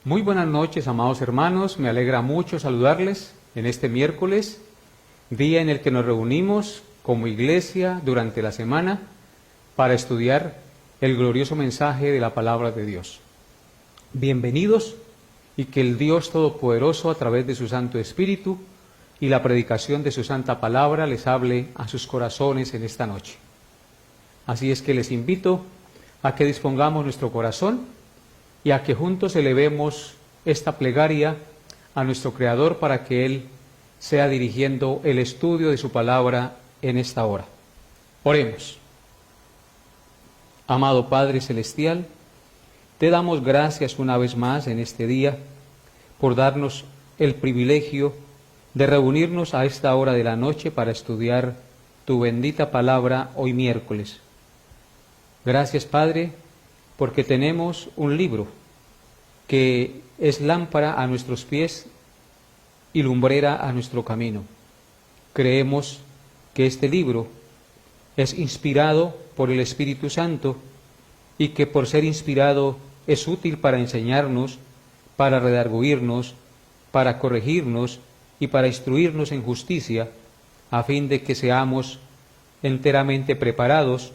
Muy buenas noches, amados hermanos. Me alegra mucho saludarles en este miércoles, día en el que nos reunimos como iglesia durante la semana para estudiar el glorioso mensaje de la palabra de Dios. Bienvenidos y que el Dios Todopoderoso, a través de su Santo Espíritu y la predicación de su Santa Palabra, les hable a sus corazones en esta noche. Así es que les invito a que dispongamos nuestro corazón y a que juntos elevemos esta plegaria a nuestro Creador para que Él sea dirigiendo el estudio de su palabra en esta hora. Oremos. Amado Padre Celestial, te damos gracias una vez más en este día por darnos el privilegio de reunirnos a esta hora de la noche para estudiar tu bendita palabra hoy miércoles. Gracias, Padre, porque tenemos un libro que es lámpara a nuestros pies y lumbrera a nuestro camino. Creemos que este libro es inspirado por el Espíritu Santo y que por ser inspirado es útil para enseñarnos, para redarguirnos, para corregirnos y para instruirnos en justicia, a fin de que seamos enteramente preparados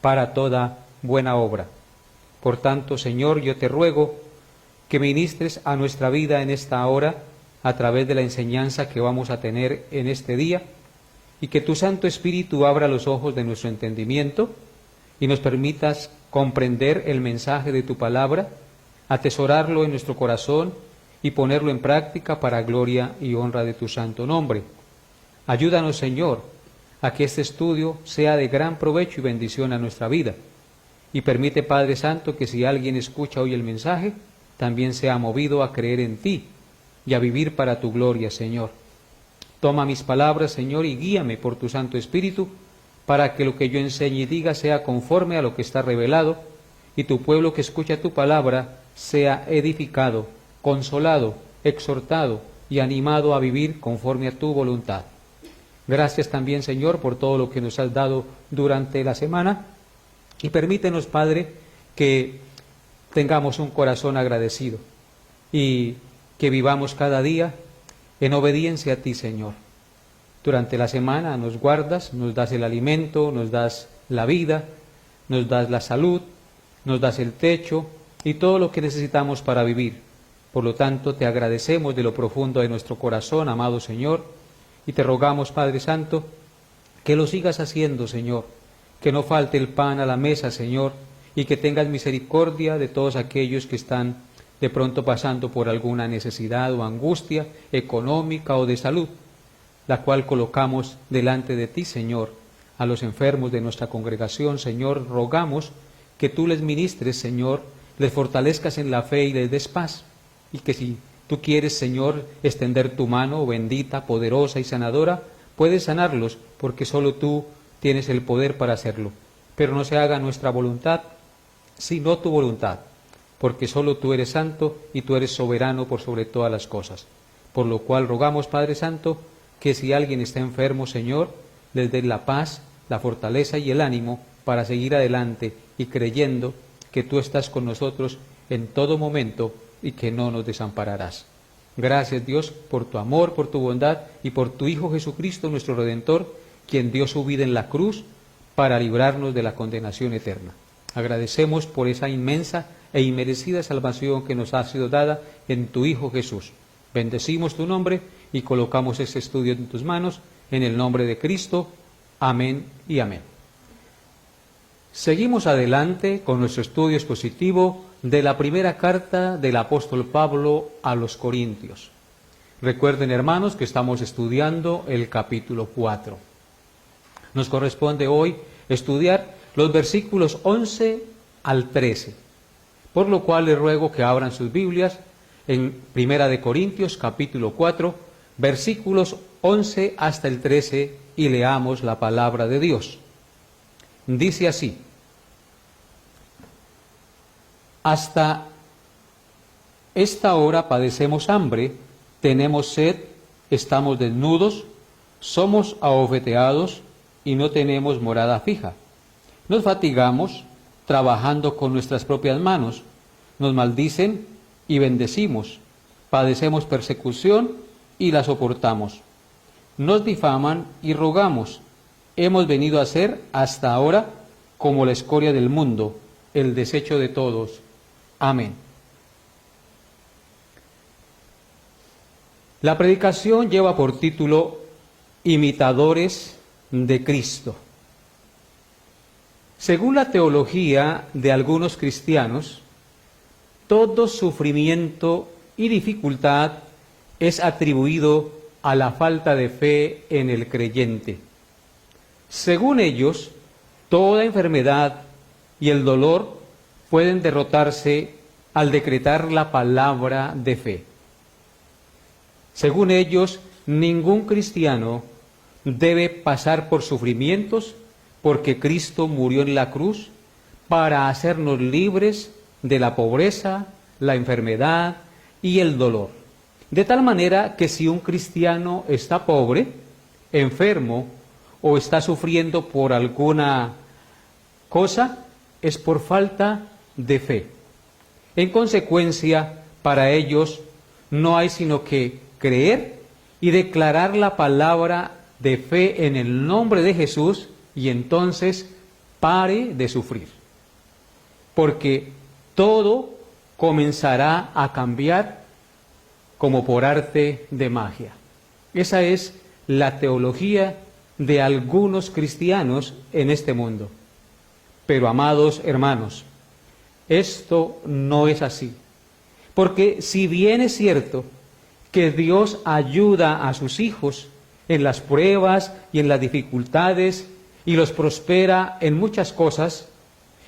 para toda buena obra. Por tanto, Señor, yo te ruego que ministres a nuestra vida en esta hora a través de la enseñanza que vamos a tener en este día, y que tu Santo Espíritu abra los ojos de nuestro entendimiento y nos permitas comprender el mensaje de tu palabra, atesorarlo en nuestro corazón y ponerlo en práctica para gloria y honra de tu santo nombre. Ayúdanos, Señor, a que este estudio sea de gran provecho y bendición a nuestra vida. Y permite, Padre Santo, que si alguien escucha hoy el mensaje, también sea movido a creer en ti y a vivir para tu gloria, Señor. Toma mis palabras, Señor, y guíame por tu Santo Espíritu, para que lo que yo enseñe y diga sea conforme a lo que está revelado, y tu pueblo que escucha tu palabra sea edificado, consolado, exhortado y animado a vivir conforme a tu voluntad. Gracias también, Señor, por todo lo que nos has dado durante la semana, y permítenos, Padre, que tengamos un corazón agradecido y que vivamos cada día en obediencia a ti, Señor. Durante la semana nos guardas, nos das el alimento, nos das la vida, nos das la salud, nos das el techo y todo lo que necesitamos para vivir. Por lo tanto, te agradecemos de lo profundo de nuestro corazón, amado Señor, y te rogamos, Padre Santo, que lo sigas haciendo, Señor, que no falte el pan a la mesa, Señor, y que tengas misericordia de todos aquellos que están de pronto pasando por alguna necesidad o angustia económica o de salud, la cual colocamos delante de ti, Señor. A los enfermos de nuestra congregación, Señor, rogamos que tú les ministres, Señor, les fortalezcas en la fe y les des paz, y que si tú quieres, Señor, extender tu mano bendita, poderosa y sanadora, puedes sanarlos, porque solo tú tienes el poder para hacerlo. Pero no se haga nuestra voluntad, sino tu voluntad, porque solo tú eres santo y tú eres soberano por sobre todas las cosas. Por lo cual rogamos, Padre Santo, que si alguien está enfermo, Señor, les dé la paz, la fortaleza y el ánimo para seguir adelante y creyendo que tú estás con nosotros en todo momento y que no nos desampararás. Gracias, Dios, por tu amor, por tu bondad y por tu Hijo Jesucristo, nuestro Redentor, quien dio su vida en la cruz para librarnos de la condenación eterna. Agradecemos por esa inmensa e inmerecida salvación que nos ha sido dada en tu Hijo Jesús. Bendecimos tu nombre y colocamos este estudio en tus manos, en el nombre de Cristo. Amén y amén. Seguimos adelante con nuestro estudio expositivo de la primera carta del apóstol Pablo a los Corintios. Recuerden, hermanos, que estamos estudiando el capítulo 4. Nos corresponde hoy estudiar los versículos 11 al 13, por lo cual les ruego que abran sus Biblias en Primera de Corintios, capítulo 4, versículos 11 hasta el 13, y leamos la palabra de Dios. Dice así: hasta esta hora padecemos hambre, tenemos sed, estamos desnudos, somos abofeteados y no tenemos morada fija. Nos fatigamos trabajando con nuestras propias manos, nos maldicen y bendecimos, padecemos persecución y la soportamos. Nos difaman y rogamos. Hemos venido a ser hasta ahora como la escoria del mundo, el desecho de todos. Amén. La predicación lleva por título Imitadores de Cristo. Según la teología de algunos cristianos, todo sufrimiento y dificultad es atribuido a la falta de fe en el creyente. Según ellos, toda enfermedad y el dolor pueden derrotarse al decretar la palabra de fe. Según ellos, ningún cristiano debe pasar por sufrimientos porque Cristo murió en la cruz para hacernos libres de la pobreza, la enfermedad y el dolor. De tal manera que si un cristiano está pobre, enfermo o está sufriendo por alguna cosa, es por falta de fe. En consecuencia, para ellos no hay sino que creer y declarar la palabra de fe en el nombre de Jesús y entonces pare de sufrir. Porque todo comenzará a cambiar como por arte de magia. Esa es la teología de algunos cristianos en este mundo. Pero, amados hermanos, esto no es así. Porque si bien es cierto que Dios ayuda a sus hijos en las pruebas y en las dificultades y los prospera en muchas cosas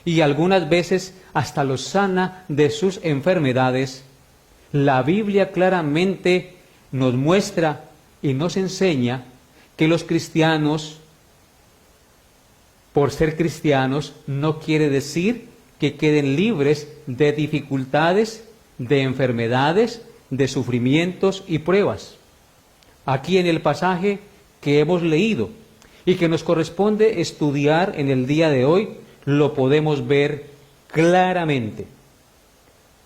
y algunas veces hasta los sana de sus enfermedades, la Biblia claramente nos muestra y nos enseña que los cristianos, por ser cristianos, no quiere decir que queden libres de dificultades, de enfermedades, de sufrimientos y pruebas. Aquí en el pasaje que hemos leído y que nos corresponde estudiar en el día de hoy, lo podemos ver claramente.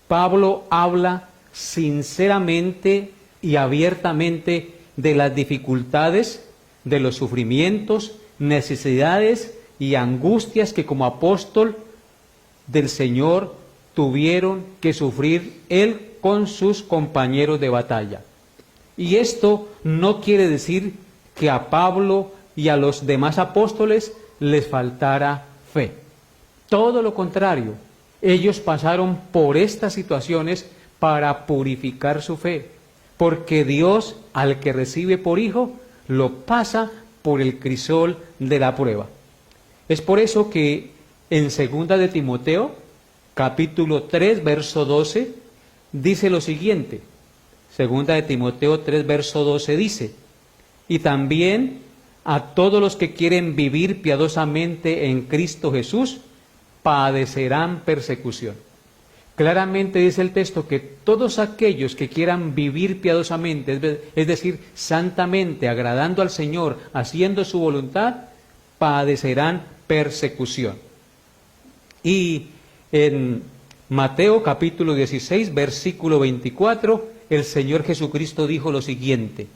Pablo habla sinceramente y abiertamente de las dificultades, de los sufrimientos, necesidades y angustias que como apóstol del Señor tuvieron que sufrir él con sus compañeros de batalla. Y esto no quiere decir que a Pablo y a los demás apóstoles les faltara fe. Todo lo contrario, ellos pasaron por estas situaciones para purificar su fe, porque Dios, al que recibe por hijo, lo pasa por el crisol de la prueba. Es por eso que en 2 de Timoteo, capítulo 3, verso 12, dice lo siguiente. 2 de Timoteo 3, verso 12 dice: y también a todos los que quieren vivir piadosamente en Cristo Jesús, padecerán persecución. Claramente dice el texto que todos aquellos que quieran vivir piadosamente, es decir, santamente, agradando al Señor, haciendo su voluntad, padecerán persecución. Y en Mateo capítulo 16, versículo 24, el Señor Jesucristo dijo lo siguiente: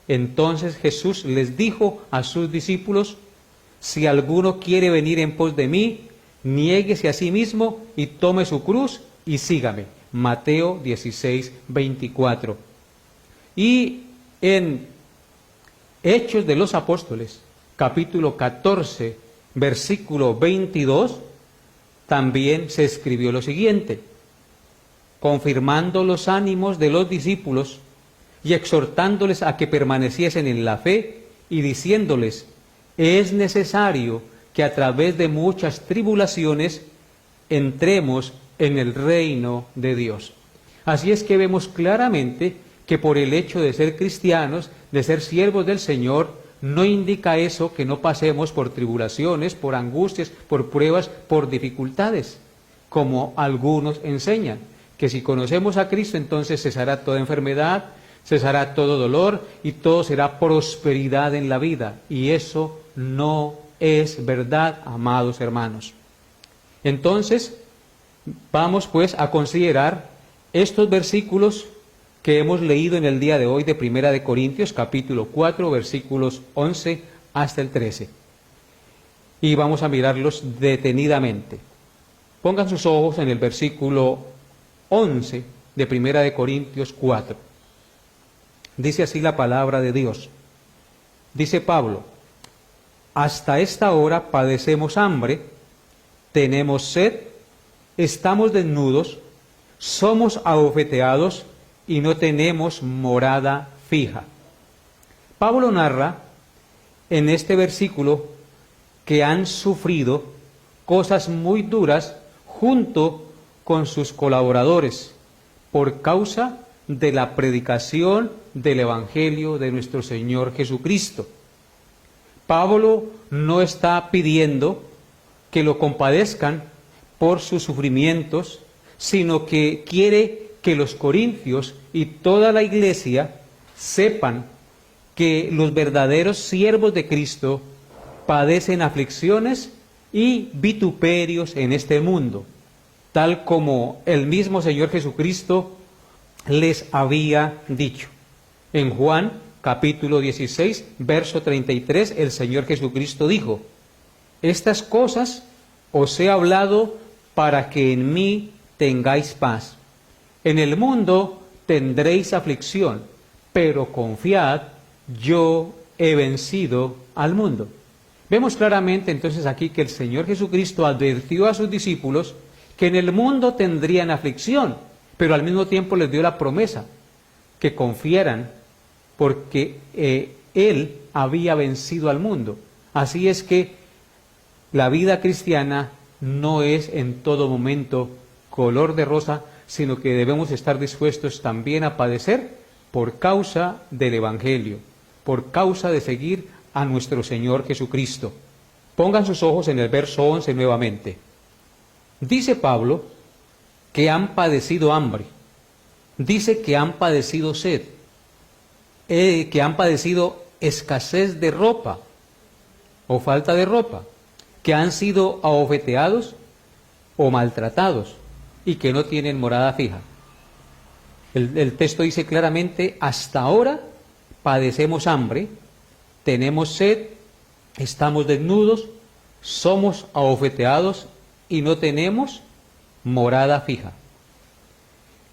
entonces Jesús les dijo a sus discípulos: si alguno quiere venir en pos de mí, niéguese a sí mismo y tome su cruz y sígame. Mateo 16, 24. Y en Hechos de los Apóstoles, capítulo 14, versículo 22, también se escribió lo siguiente: confirmando los ánimos de los discípulos y exhortándoles a que permaneciesen en la fe y diciéndoles: es necesario que a través de muchas tribulaciones entremos en el reino de Dios. Así es que vemos claramente que por el hecho de ser cristianos, de ser siervos del Señor, no indica eso que no pasemos por tribulaciones, por angustias, por pruebas, por dificultades, como algunos enseñan, que si conocemos a Cristo entonces cesará toda enfermedad, cesará todo dolor y todo será prosperidad en la vida. Y eso no es verdad, amados hermanos. Entonces, vamos pues a considerar estos versículos que hemos leído en el día de hoy de Primera de Corintios, capítulo 4, versículos 11 hasta el 13. Y vamos a mirarlos detenidamente. Pongan sus ojos en el versículo 11 de Primera de Corintios 4. Dice así la palabra de Dios. Dice Pablo: hasta esta hora padecemos hambre, tenemos sed, estamos desnudos, somos abofeteados y no tenemos morada fija. Pablo narra en este versículo que han sufrido cosas muy duras junto con sus colaboradores por causa de la predicación del Evangelio de nuestro Señor Jesucristo. Pablo no está pidiendo que lo compadezcan por sus sufrimientos, sino que quiere que los corintios y toda la iglesia sepan que los verdaderos siervos de Cristo padecen aflicciones y vituperios en este mundo, tal como el mismo Señor Jesucristo les había dicho. En Juan capítulo 16, verso 33, el Señor Jesucristo dijo: estas cosas os he hablado para que en mí tengáis paz. En el mundo tendréis aflicción, pero confiad, yo he vencido al mundo. Vemos claramente entonces aquí que el Señor Jesucristo advirtió a sus discípulos que en el mundo tendrían aflicción, pero al mismo tiempo les dio la promesa que confiaran porque Él había vencido al mundo. Así es que la vida cristiana no es en todo momento color de rosa, sino que debemos estar dispuestos también a padecer por causa del Evangelio, por causa de seguir a nuestro Señor Jesucristo. Pongan sus ojos en el verso 11 nuevamente. Dice Pablo que han padecido hambre, dice que han padecido sed, que han padecido escasez de ropa o falta de ropa, que han sido abofeteados o maltratados y que no tienen morada fija. El texto dice claramente: hasta ahora padecemos hambre, tenemos sed, estamos desnudos, somos abofeteados y no tenemos morada fija.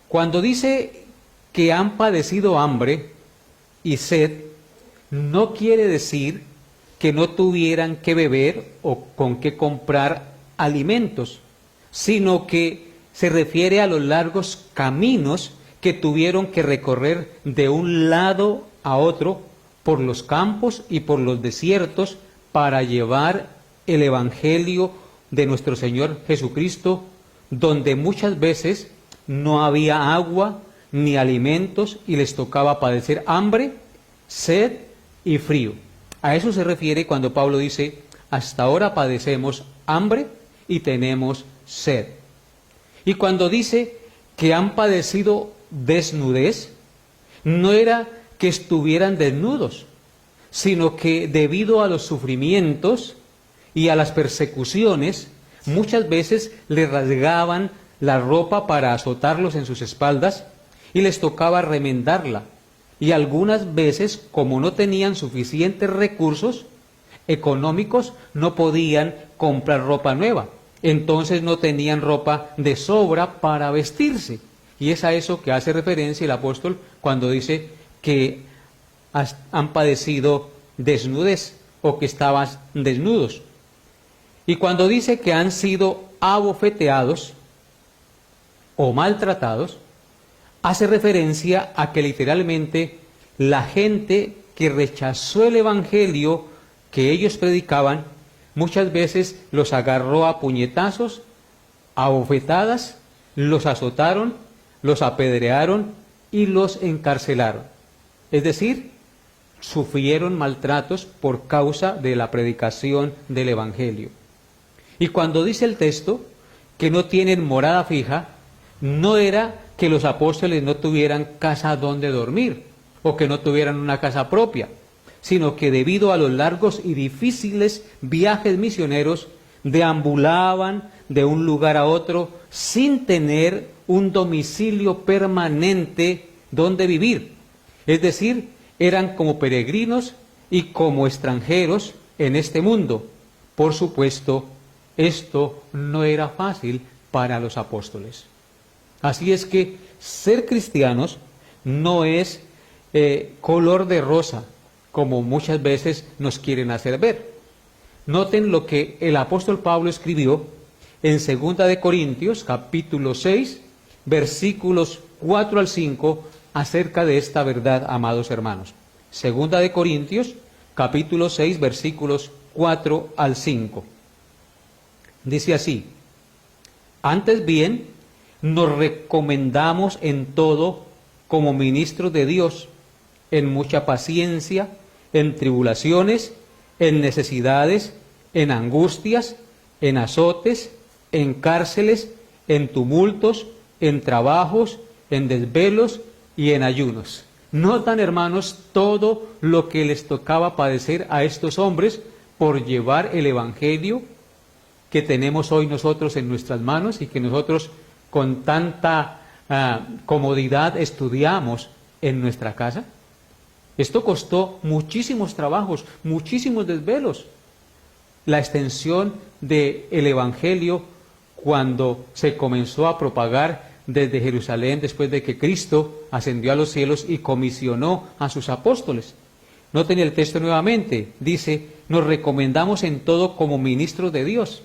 Cuando dice que han padecido hambre y sed, no quiere decir que no tuvieran que beber o con qué comprar alimentos, sino que se refiere a los largos caminos que tuvieron que recorrer de un lado a otro por los campos y por los desiertos para llevar el Evangelio de nuestro Señor Jesucristo, donde muchas veces no había agua ni alimentos y les tocaba padecer hambre, sed y frío. A eso se refiere cuando Pablo dice: hasta ahora padecemos hambre y tenemos sed. Y cuando dice que han padecido desnudez, no era que estuvieran desnudos, sino que debido a los sufrimientos y a las persecuciones, muchas veces les rasgaban la ropa para azotarlos en sus espaldas y les tocaba remendarla. Y algunas veces, como no tenían suficientes recursos económicos, no podían comprar ropa nueva. Entonces no tenían ropa de sobra para vestirse. Y es a eso que hace referencia el apóstol cuando dice que han padecido desnudez o que estaban desnudos. Y cuando dice que han sido abofeteados o maltratados, hace referencia a que literalmente la gente que rechazó el Evangelio que ellos predicaban, muchas veces los agarró a puñetazos, a bofetadas, los azotaron, los apedrearon y los encarcelaron. Es decir, sufrieron maltratos por causa de la predicación del Evangelio. Y cuando dice el texto que no tienen morada fija, no era que los apóstoles no tuvieran casa donde dormir o que no tuvieran una casa propia, sino que debido a los largos y difíciles viajes misioneros, deambulaban de un lugar a otro sin tener un domicilio permanente donde vivir. Es decir, eran como peregrinos y como extranjeros en este mundo. Por supuesto, esto no era fácil para los apóstoles. Así es que ser cristianos no es color de rosa, como muchas veces nos quieren hacer ver. Noten lo que el apóstol Pablo escribió en 2 de Corintios, capítulo 6, versículos 4 al 5, acerca de esta verdad, amados hermanos. 2 de Corintios, capítulo 6, versículos 4 al 5. Dice así: antes bien, nos recomendamos en todo como ministros de Dios, en mucha paciencia, en tribulaciones, en necesidades, en angustias, en azotes, en cárceles, en tumultos, en trabajos, en desvelos y en ayunos. Notan, hermanos, todo lo que les tocaba padecer a estos hombres por llevar el evangelio que tenemos hoy nosotros en nuestras manos y que nosotros con tanta comodidad estudiamos en nuestra casa. Esto costó muchísimos trabajos, muchísimos desvelos. La extensión del evangelio cuando se comenzó a propagar desde Jerusalén después de que Cristo ascendió a los cielos y comisionó a sus apóstoles. Noten el texto nuevamente, dice: nos recomendamos en todo como ministros de Dios.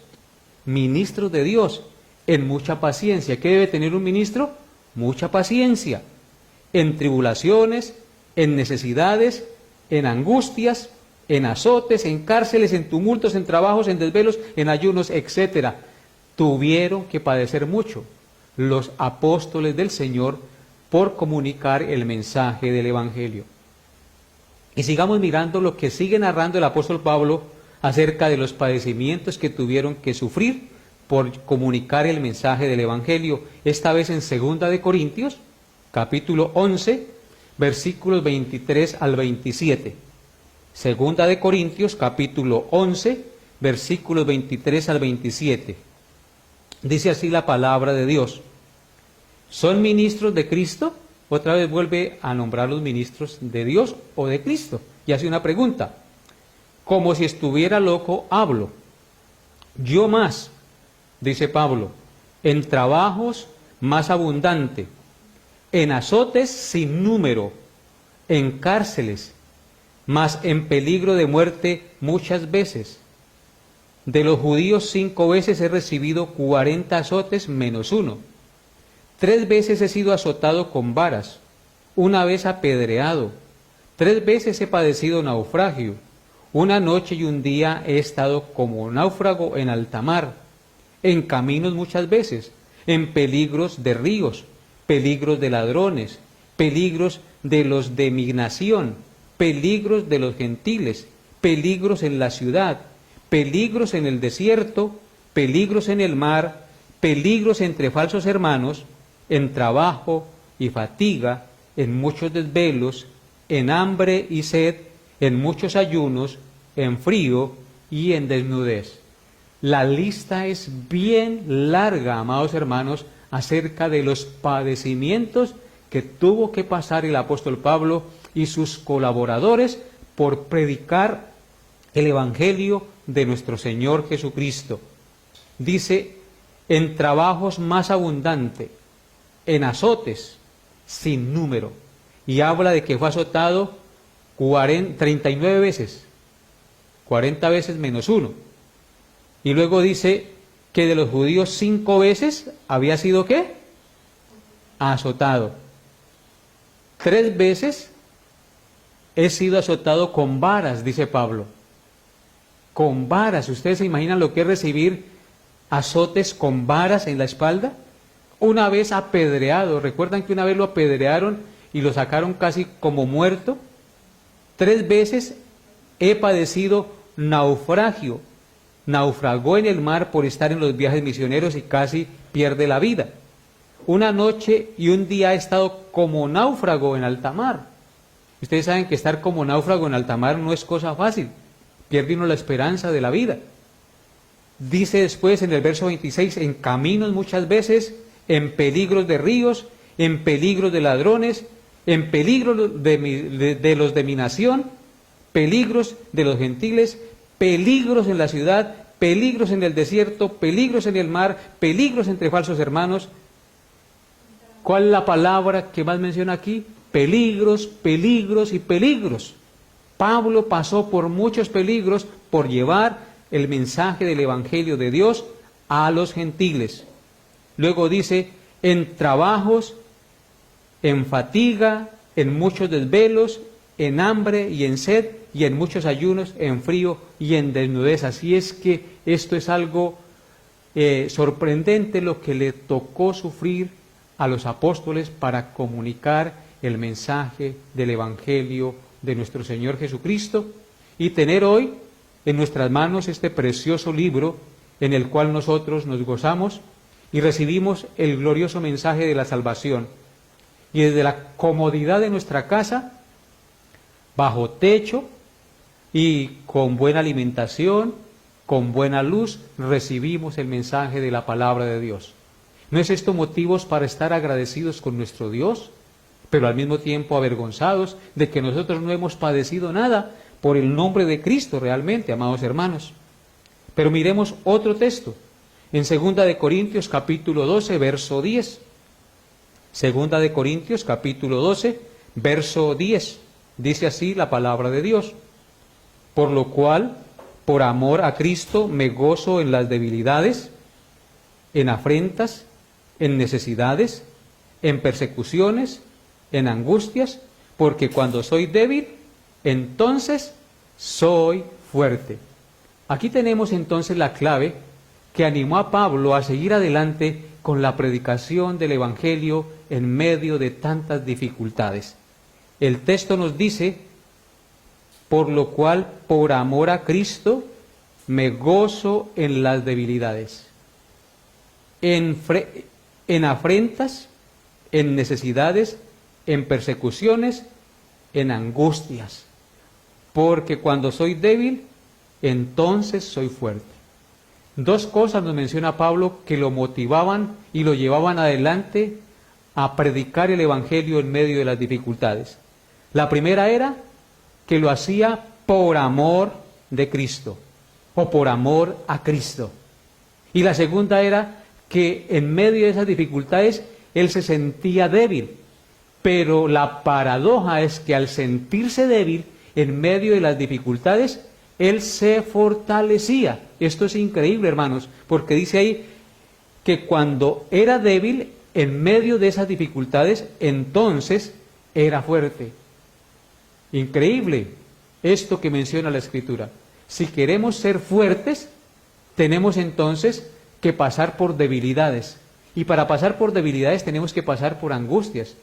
Ministros de Dios, en mucha paciencia. ¿Qué debe tener un ministro? Mucha paciencia. En tribulaciones, en necesidades, en angustias, en azotes, en cárceles, en tumultos, en trabajos, en desvelos, en ayunos, etc. Tuvieron que padecer mucho los apóstoles del Señor por comunicar el mensaje del Evangelio. Y sigamos mirando lo que sigue narrando el apóstol Pablo acerca de los padecimientos que tuvieron que sufrir por comunicar el mensaje del Evangelio, esta vez en 2 de Corintios, capítulo 11, versículos 23 al 27. 2 de Corintios, capítulo 11, versículos 23 al 27. Dice así la palabra de Dios: ¿son ministros de Cristo? Otra vez vuelve a nombrar los ministros de Dios o de Cristo, y hace una pregunta: como si estuviera loco hablo. Yo más, dice Pablo, en trabajos más abundante, en azotes sin número, en cárceles, mas en peligro de muerte muchas veces. De los judíos 5 veces he recibido 40 azotes menos 1. 3 veces he sido azotado con varas, 1 vez apedreado, 3 veces he padecido naufragio, 1 noche y 1 día he estado como náufrago en alta mar, en caminos muchas veces, en peligros de ríos, peligros de ladrones, peligros de los de mi nación, peligros de los gentiles, peligros en la ciudad, peligros en el desierto, peligros en el mar, peligros entre falsos hermanos, en trabajo y fatiga, en muchos desvelos, en hambre y sed, en muchos ayunos, en frío y en desnudez. La lista es bien larga, amados hermanos, acerca de los padecimientos que tuvo que pasar el apóstol Pablo y sus colaboradores por predicar el Evangelio de nuestro Señor Jesucristo. Dice: en trabajos más abundante, en azotes sin número, y habla de que fue azotado 39 veces, 40 veces menos 1, y luego dice que de los judíos 5 veces había sido ¿qué? Azotado. 3 veces he sido azotado con varas, dice Pablo. Con varas. ¿Ustedes se imaginan lo que es recibir azotes con varas en la espalda? 1 vez apedreado. ¿Recuerdan que 1 vez lo apedrearon y lo sacaron casi como muerto? 3 veces he padecido naufragio. Naufragó en el mar por estar en los viajes misioneros y casi pierde la vida. 1 noche y 1 día he estado como náufrago en alta mar. Ustedes saben que estar como náufrago en alta mar no es cosa fácil. Pierde uno la esperanza de la vida. Dice después en el verso 26, en caminos muchas veces, en peligros de ríos, en peligros de ladrones, en peligros de los de mi nación, peligros de los gentiles, peligros en la ciudad, peligros en el desierto, peligros en el mar, peligros entre falsos hermanos. ¿Cuál es la palabra que más menciona aquí? Peligros, peligros y peligros. Pablo pasó por muchos peligros por llevar el mensaje del Evangelio de Dios a los gentiles. Luego dice, en trabajos, en fatiga, en muchos desvelos, en hambre y en sed, y en muchos ayunos, en frío y en desnudez. Así es que esto es algo sorprendente lo que le tocó sufrir a los apóstoles para comunicar el mensaje del Evangelio de nuestro Señor Jesucristo y tener hoy en nuestras manos este precioso libro en el cual nosotros nos gozamos y recibimos el glorioso mensaje de la salvación. Y desde la comodidad de nuestra casa, bajo techo y con buena alimentación, con buena luz, recibimos el mensaje de la palabra de Dios. ¿No es esto motivos para estar agradecidos con nuestro Dios, pero al mismo tiempo avergonzados de que nosotros no hemos padecido nada por el nombre de Cristo realmente, amados hermanos? Pero miremos otro texto, en 2 de Corintios capítulo 12, verso 10. 2 de Corintios capítulo 12, verso 10. Dice así la palabra de Dios. Por lo cual, por amor a Cristo, me gozo en las debilidades, en afrentas, en necesidades, en persecuciones, en angustias, porque cuando soy débil, entonces soy fuerte. Aquí tenemos entonces la clave que animó a Pablo a seguir adelante con la predicación del Evangelio en medio de tantas dificultades. El texto nos dice, por lo cual, por amor a Cristo, me gozo en las debilidades, en afrentas, en necesidades, en persecuciones, en angustias, porque cuando soy débil, entonces soy fuerte. Dos cosas nos menciona Pablo que lo motivaban y lo llevaban adelante a predicar el Evangelio en medio de las dificultades. La primera era que lo hacía por amor de Cristo, o por amor a Cristo. Y la segunda era que en medio de esas dificultades él se sentía débil, pero la paradoja es que al sentirse débil en medio de las dificultades, él se fortalecía. Esto es increíble, hermanos, porque dice ahí que cuando era débil en medio de esas dificultades, entonces era fuerte. Increíble esto que menciona la Escritura. Si queremos ser fuertes, tenemos entonces que pasar por debilidades. Y para pasar por debilidades tenemos que pasar por angustias,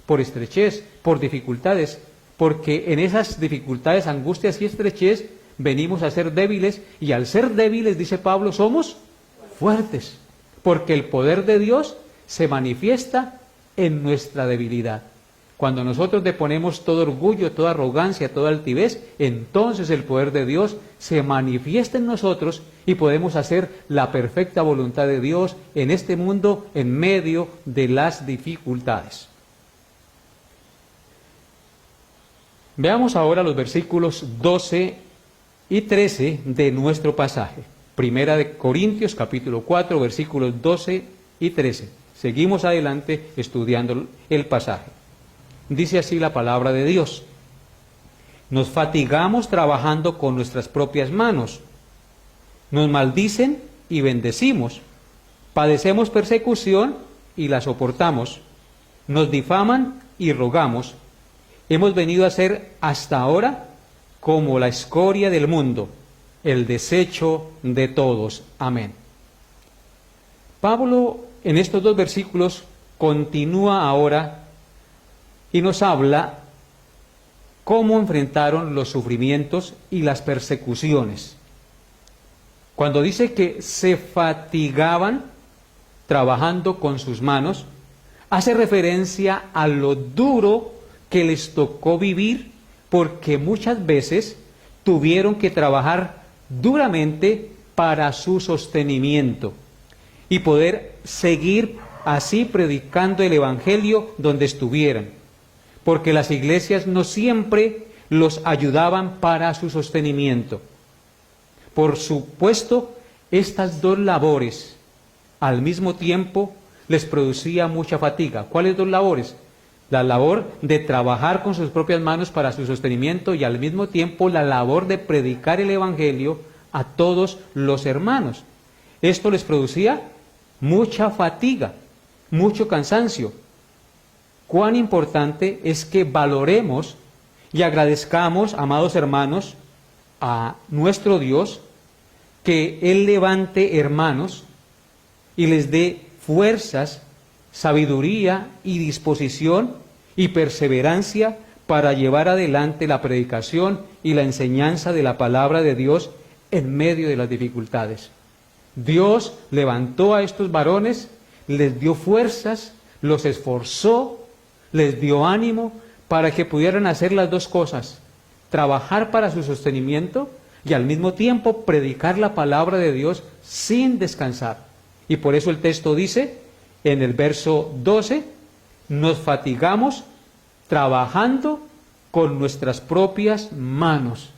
por estrechez, por dificultades, porque en esas dificultades, angustias y estrechez venimos a ser débiles, y al ser débiles, dice Pablo, somos fuertes, porque el poder de Dios se manifiesta en nuestra debilidad. Cuando nosotros deponemos todo orgullo, toda arrogancia, toda altivez, entonces el poder de Dios se manifiesta en nosotros y podemos hacer la perfecta voluntad de Dios en este mundo en medio de las dificultades. Veamos ahora los versículos 12 y 13 de nuestro pasaje. Primera de Corintios, capítulo 4, versículos 12 y 13. Seguimos adelante estudiando el pasaje. Dice así la palabra de Dios. Nos fatigamos trabajando con nuestras propias manos. Nos maldicen y bendecimos. Padecemos persecución y la soportamos. Nos difaman y rogamos. Hemos venido a ser hasta ahora como la escoria del mundo, el desecho de todos. Amén. Pablo en estos dos versículos continúa ahora y nos habla cómo enfrentaron los sufrimientos y las persecuciones. Cuando dice que se fatigaban trabajando con sus manos, hace referencia a lo duro que les tocó vivir, porque muchas veces tuvieron que trabajar duramente para su sostenimiento y poder seguir así predicando el Evangelio donde estuvieran, porque las iglesias no siempre los ayudaban para su sostenimiento. Por supuesto, estas dos labores al mismo tiempo les producía mucha fatiga. ¿Cuáles dos labores? La labor de trabajar con sus propias manos para su sostenimiento y al mismo tiempo la labor de predicar el Evangelio a todos los hermanos. Esto les producía mucha fatiga, mucho cansancio. Cuán importante es que valoremos y agradezcamos, amados hermanos, a nuestro Dios, que Él levante hermanos y les dé fuerzas, sabiduría y disposición y perseverancia para llevar adelante la predicación y la enseñanza de la palabra de Dios en medio de las dificultades. Dios levantó a estos varones, les dio fuerzas, los esforzó, les dio ánimo para que pudieran hacer las dos cosas: trabajar para su sostenimiento y al mismo tiempo predicar la palabra de Dios sin descansar. Y por eso el texto dice en el verso 12, nos fatigamos trabajando con nuestras propias manos.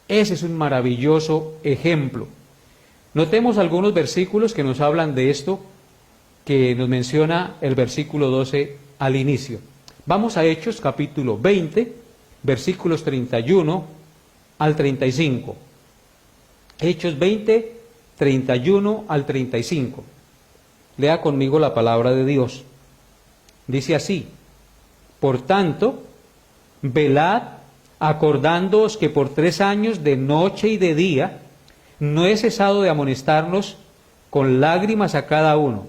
Ese es un maravilloso ejemplo. Notemos algunos versículos que nos hablan de esto, que nos menciona el versículo 12 al inicio. Vamos a Hechos capítulo 20, versículos 31 al 35. Hechos 20, 31 al 35. Lea conmigo la palabra de Dios. Dice así: por tanto, velad, acordándoos que por 3 años de noche y de día no he cesado de amonestarnos con lágrimas a cada uno.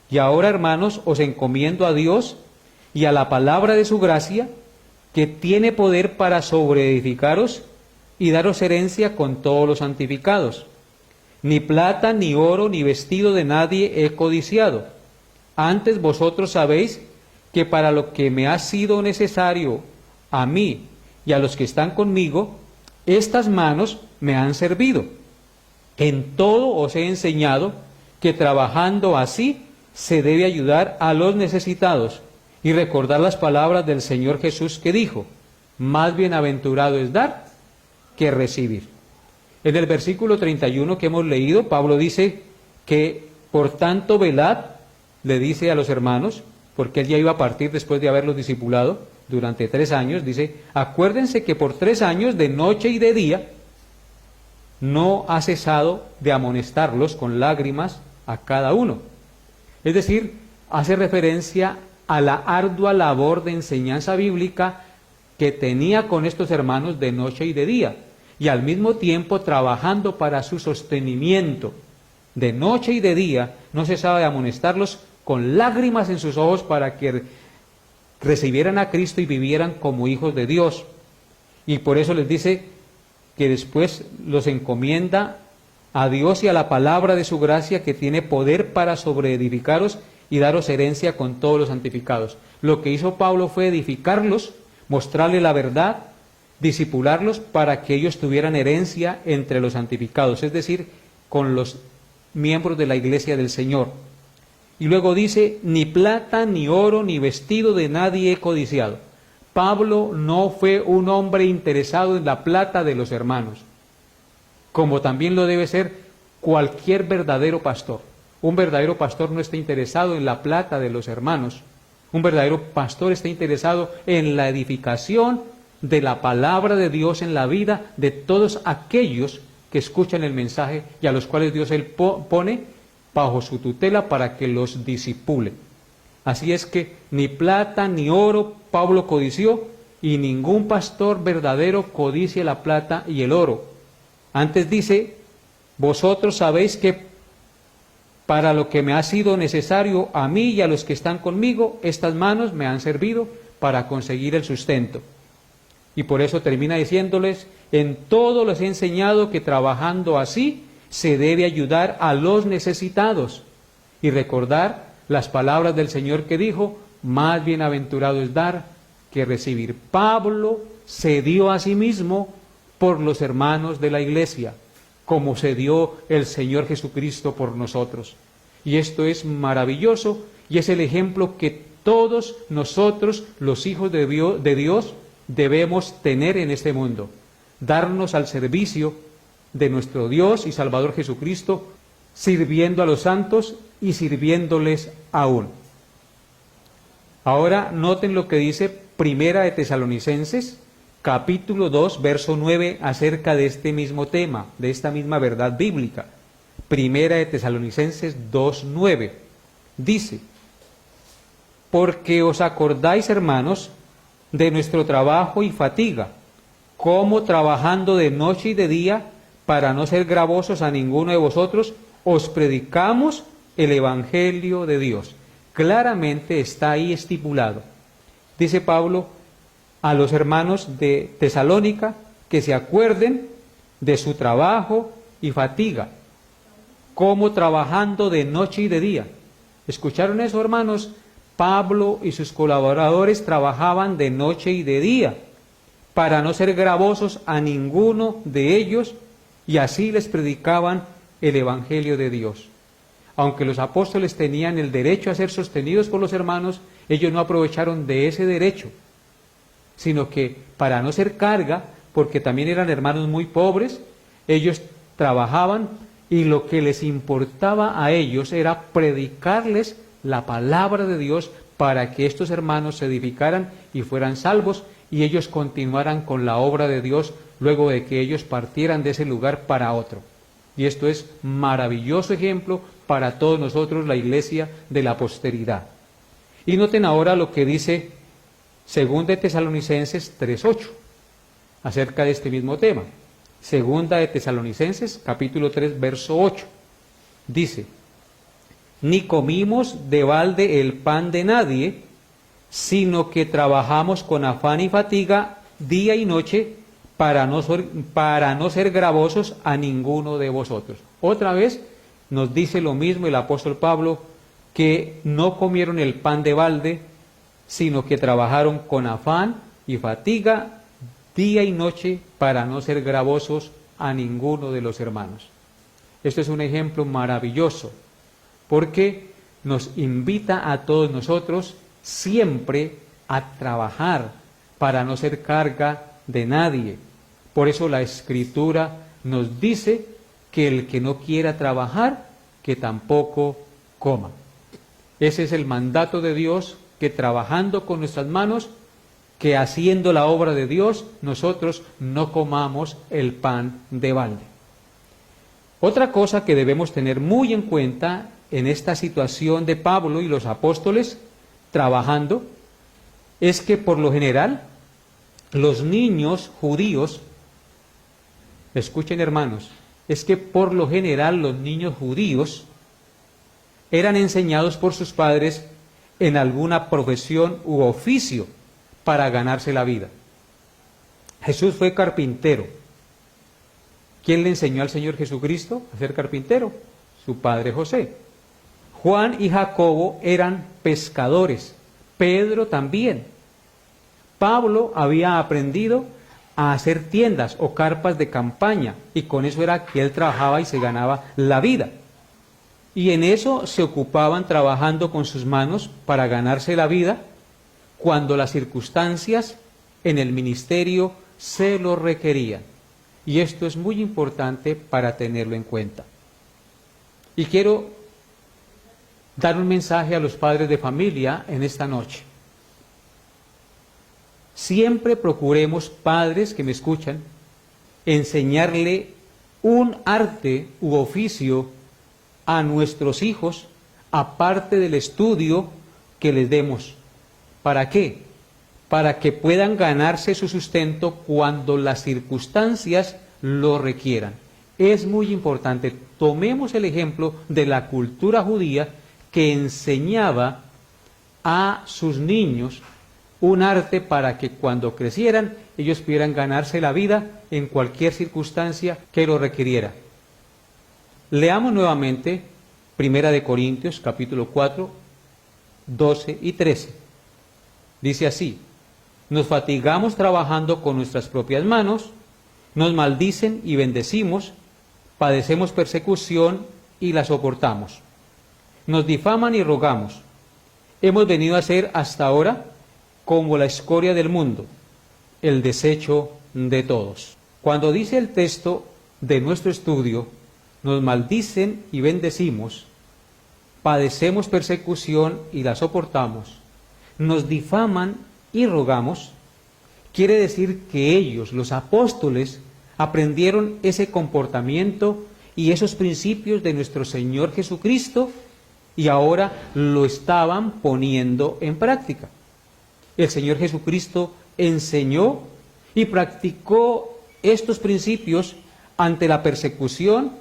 Y ahora, hermanos, os encomiendo a Dios y a la palabra de su gracia, que tiene poder para sobreedificaros y daros herencia con todos los santificados. Ni plata, ni oro, ni vestido de nadie he codiciado. Antes vosotros sabéis que para lo que me ha sido necesario a mí y a los que están conmigo, estas manos me han servido. En todo os he enseñado que trabajando así se debe ayudar a los necesitados y recordar las palabras del Señor Jesús, que dijo: más bienaventurado es dar que recibir. En el versículo 31 que hemos leído, Pablo dice que por tanto velad, le dice a los hermanos, porque él ya iba a partir después de haberlos discipulado durante 3 años, dice: acuérdense que por 3 años de noche y de día no ha cesado de amonestarlos con lágrimas a cada uno. Es decir, hace referencia a la ardua labor de enseñanza bíblica que tenía con estos hermanos de noche y de día, y al mismo tiempo trabajando para su sostenimiento. De noche y de día no cesaba de amonestarlos con lágrimas en sus ojos para que recibieran a Cristo y vivieran como hijos de Dios. Y por eso les dice que después los encomienda a Dios y a la palabra de su gracia, que tiene poder para sobreedificaros y daros herencia con todos los santificados. Lo que hizo Pablo fue edificarlos, mostrarle la verdad, discipularlos para que ellos tuvieran herencia entre los santificados, es decir, con los miembros de la iglesia del Señor. Y luego dice: ni plata, ni oro, ni vestido de nadie he codiciado. Pablo no fue un hombre interesado en la plata de los hermanos, como también lo debe ser cualquier verdadero pastor. Un verdadero pastor no está interesado en la plata de los hermanos. Un verdadero pastor está interesado en la edificación de la palabra de Dios en la vida de todos aquellos que escuchan el mensaje y a los cuales Dios él pone bajo su tutela para que los disipule. Así es que ni plata ni oro Pablo codició, y ningún pastor verdadero codicia la plata y el oro. Antes dice: vosotros sabéis que para lo que me ha sido necesario a mí y a los que están conmigo, estas manos me han servido para conseguir el sustento. Y por eso termina diciéndoles: en todo les he enseñado que trabajando así se debe ayudar a los necesitados y recordar las palabras del Señor, que dijo: más bienaventurado es dar que recibir. Pablo se dio a sí mismo por los hermanos de la iglesia. como se dio el Señor Jesucristo por nosotros. Y esto es maravilloso y es el ejemplo que todos nosotros, los hijos de Dios, debemos tener en este mundo. Darnos al servicio de nuestro Dios y Salvador Jesucristo, sirviendo a los santos y sirviéndoles aún. Ahora noten lo que dice Primera de Tesalonicenses, capítulo 2, verso 9, acerca de este mismo tema, de esta misma verdad bíblica. Primera de Tesalonicenses 2, 9. Dice: porque os acordáis, hermanos, de nuestro trabajo y fatiga, como trabajando de noche y de día, para no ser gravosos a ninguno de vosotros, os predicamos el Evangelio de Dios. Claramente está ahí estipulado. Dice Pablo a los hermanos de Tesalónica que se acuerden de su trabajo y fatiga, como trabajando de noche y de día. ¿Escucharon eso, hermanos? Pablo y sus colaboradores trabajaban de noche y de día para no ser gravosos a ninguno de ellos, y así les predicaban el Evangelio de Dios. Aunque los apóstoles tenían el derecho a ser sostenidos por los hermanos, ellos no aprovecharon de ese derecho, sino que para no ser carga, porque también eran hermanos muy pobres, ellos trabajaban y lo que les importaba a ellos era predicarles la palabra de Dios para que estos hermanos se edificaran y fueran salvos y ellos continuaran con la obra de Dios luego de que ellos partieran de ese lugar para otro. Y esto es maravilloso ejemplo para todos nosotros, la iglesia de la posteridad. Y noten ahora lo que dice 2 de Tesalonicenses 3:8 acerca de este mismo tema. 2 de Tesalonicenses capítulo 3 verso 8 dice: ni comimos de balde el pan de nadie, sino que trabajamos con afán y fatiga día y noche para no ser gravosos a ninguno de vosotros. Otra vez nos dice lo mismo el apóstol Pablo, que no comieron el pan de balde, sino que trabajaron con afán y fatiga día y noche para no ser gravosos a ninguno de los hermanos. Esto es un ejemplo maravilloso, porque nos invita a todos nosotros siempre a trabajar para no ser carga de nadie. Por eso la Escritura nos dice que el que no quiera trabajar, que tampoco coma. Ese es el mandato de Dios, que trabajando con nuestras manos, que haciendo la obra de Dios, nosotros no comamos el pan de balde. Otra cosa que debemos tener muy en cuenta en esta situación de Pablo y los apóstoles trabajando, es que por lo general los niños judíos, escuchen hermanos, es que por lo general los niños judíos eran enseñados por sus padres en alguna profesión u oficio para ganarse la vida. Jesús fue carpintero. ¿Quién le enseñó al Señor Jesucristo a ser carpintero? Su padre José. Juan y Jacobo eran pescadores, Pedro también. Pablo había aprendido a hacer tiendas o carpas de campaña, y con eso era que él trabajaba y se ganaba la vida. Y en eso se ocupaban trabajando con sus manos para ganarse la vida cuando las circunstancias en el ministerio se lo requerían. Y esto es muy importante para tenerlo en cuenta. Y quiero dar un mensaje a los padres de familia en esta noche. Siempre procuremos, padres que me escuchan, enseñarle un arte u oficio a nuestros hijos, aparte del estudio que les demos. ¿Para qué? Para que puedan ganarse su sustento cuando las circunstancias lo requieran. Es muy importante. Tomemos el ejemplo de la cultura judía, que enseñaba a sus niños un arte para que cuando crecieran ellos pudieran ganarse la vida en cualquier circunstancia que lo requiriera. Leamos nuevamente 1 Corintios capítulo 4, 12 y 13. Dice así: nos fatigamos trabajando con nuestras propias manos, nos maldicen y bendecimos, padecemos persecución y la soportamos. Nos difaman y rogamos. Hemos venido a ser hasta ahora como la escoria del mundo, el desecho de todos. Cuando dice el texto de nuestro estudio, nos maldicen y bendecimos, padecemos persecución y la soportamos, nos difaman y rogamos, quiere decir que ellos, los apóstoles, aprendieron ese comportamiento y esos principios de nuestro Señor Jesucristo y ahora lo estaban poniendo en práctica. El Señor Jesucristo enseñó y practicó estos principios ante la persecución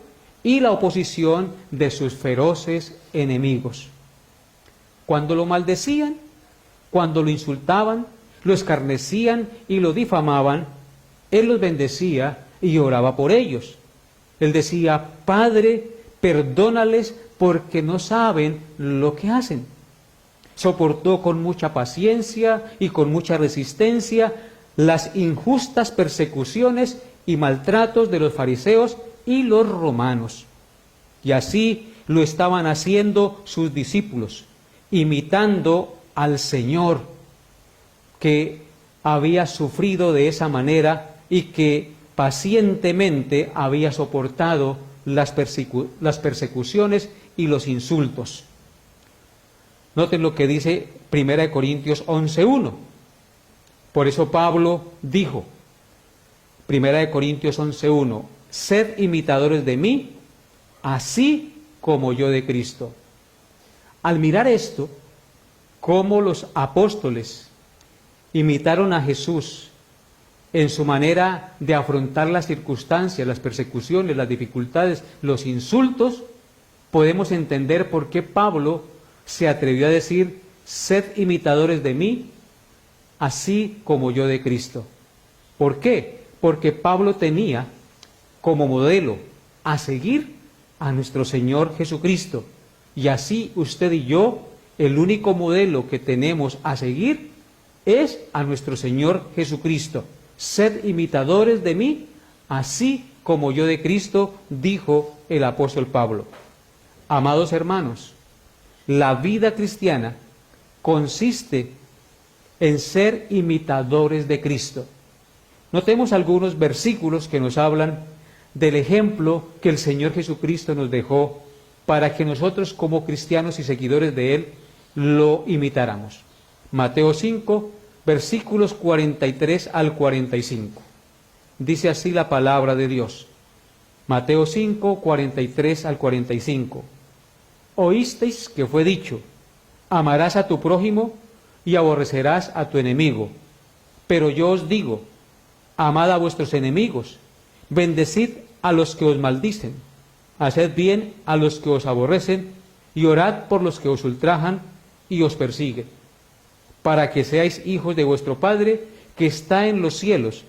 y la oposición de sus feroces enemigos. Cuando lo maldecían, cuando lo insultaban, lo escarnecían y lo difamaban, Él los bendecía y oraba por ellos. Él decía: Padre, perdónales porque no saben lo que hacen. Soportó con mucha paciencia y con mucha resistencia las injustas persecuciones y maltratos de los fariseos y los romanos. Y así lo estaban haciendo sus discípulos, imitando al Señor, que había sufrido de esa manera y que pacientemente había soportado las persecuciones y los insultos. Noten lo que dice 1 Corintios 11:1. Por eso Pablo dijo, 1 Corintios 11:1, sed imitadores de mí, así como yo de Cristo. Al mirar esto, cómo los apóstoles imitaron a Jesús en su manera de afrontar las circunstancias, las persecuciones, las dificultades, los insultos, podemos entender por qué Pablo se atrevió a decir: sed imitadores de mí, así como yo de Cristo. ¿Por qué? Porque Pablo tenía como modelo a seguir a nuestro Señor Jesucristo. Y así usted y yo, el único modelo que tenemos a seguir es a nuestro Señor Jesucristo. Sed imitadores de mí, así como yo de Cristo, dijo el apóstol Pablo. Amados hermanos, la vida cristiana consiste en ser imitadores de Cristo. Notemos algunos versículos que nos hablan del ejemplo que el Señor Jesucristo nos dejó para que nosotros como cristianos y seguidores de Él lo imitáramos. Mateo 5, versículos 43 al 45. Dice así la palabra de Dios. Mateo 5, 43 al 45. Oísteis que fue dicho: amarás a tu prójimo y aborrecerás a tu enemigo. Pero yo os digo: amad a vuestros enemigos, bendecid a los que os maldicen, haced bien a los que os aborrecen, y orad por los que os ultrajan y os persiguen, para que seáis hijos de vuestro Padre que está en los cielos,